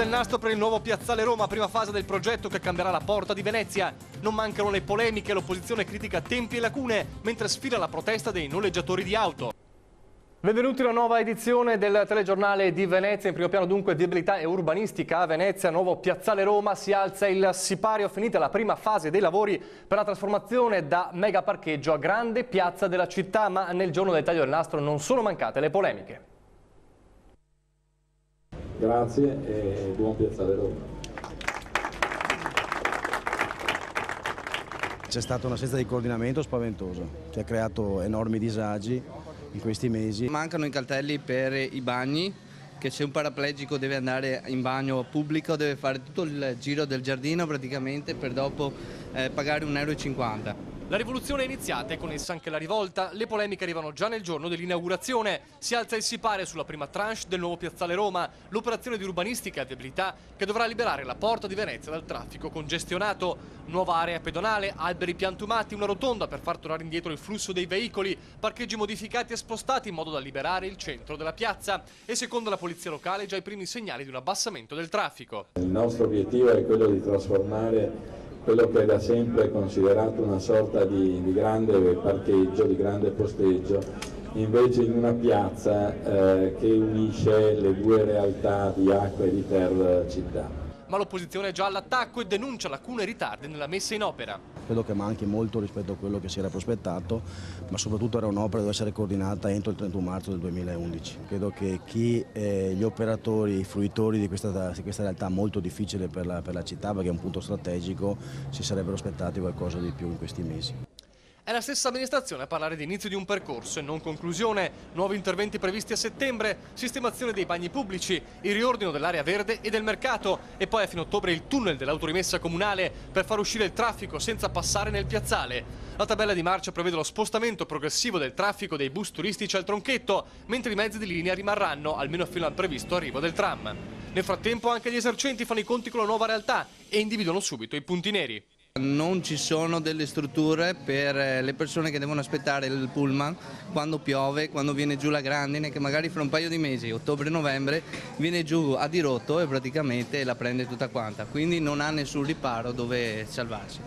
del nastro per il nuovo Piazzale Roma, prima fase del progetto che cambierà la porta di Venezia. Non mancano le polemiche e l'opposizione critica tempi e lacune, mentre sfila la protesta dei noleggiatori di auto. Benvenuti a una nuova edizione del telegiornale di Venezia. In primo piano dunque viabilità e urbanistica a Venezia, nuovo Piazzale Roma, si alza il sipario, finita la prima fase dei lavori per la trasformazione da mega parcheggio a grande piazza della città, ma nel giorno del taglio del nastro non sono mancate le polemiche. Grazie e buon Piazzale Roma. C'è stata un'assenza di coordinamento spaventosa che ha creato enormi disagi in questi mesi. Mancano i cartelli per i bagni, che se un paraplegico deve andare in bagno pubblico deve fare tutto il giro del giardino praticamente per dopo pagare 1,50 €. La rivoluzione è iniziata e con essa anche la rivolta. Le polemiche arrivano già nel giorno dell'inaugurazione. Si alza il sipario sulla prima tranche del nuovo Piazzale Roma, l'operazione di urbanistica e viabilità che dovrà liberare la porta di Venezia dal traffico congestionato. Nuova area pedonale, alberi piantumati, una rotonda per far tornare indietro il flusso dei veicoli, parcheggi modificati e spostati in modo da liberare il centro della piazza. E secondo la polizia locale già i primi segnali di un abbassamento del traffico. Il nostro obiettivo è quello di trasformare quello che è da sempre considerato una sorta di grande parcheggio, di grande posteggio, invece in una piazza che unisce le due realtà di Acqua e di Terra città. Ma l'opposizione è già all'attacco e denuncia lacune e ritardi nella messa in opera. Credo che manchi molto rispetto a quello che si era prospettato, ma soprattutto era un'opera che deve essere coordinata entro il 31 marzo del 2011. Credo che gli operatori, i fruitori di questa realtà molto difficile per la città, perché è un punto strategico, si sarebbero aspettati qualcosa di più in questi mesi. È la stessa amministrazione a parlare di inizio di un percorso e non conclusione. Nuovi interventi previsti a settembre, sistemazione dei bagni pubblici, il riordino dell'area verde e del mercato e poi a fine ottobre il tunnel dell'autorimessa comunale per far uscire il traffico senza passare nel piazzale. La tabella di marcia prevede lo spostamento progressivo del traffico dei bus turistici al tronchetto, mentre i mezzi di linea rimarranno almeno fino al previsto arrivo del tram. Nel frattempo anche gli esercenti fanno i conti con la nuova realtà e individuano subito i punti neri. Non ci sono delle strutture per le persone che devono aspettare il pullman quando piove, quando viene giù la grandine, che magari fra un paio di mesi, ottobre-novembre, viene giù a dirotto e praticamente la prende tutta quanta, quindi non ha nessun riparo dove salvarsi.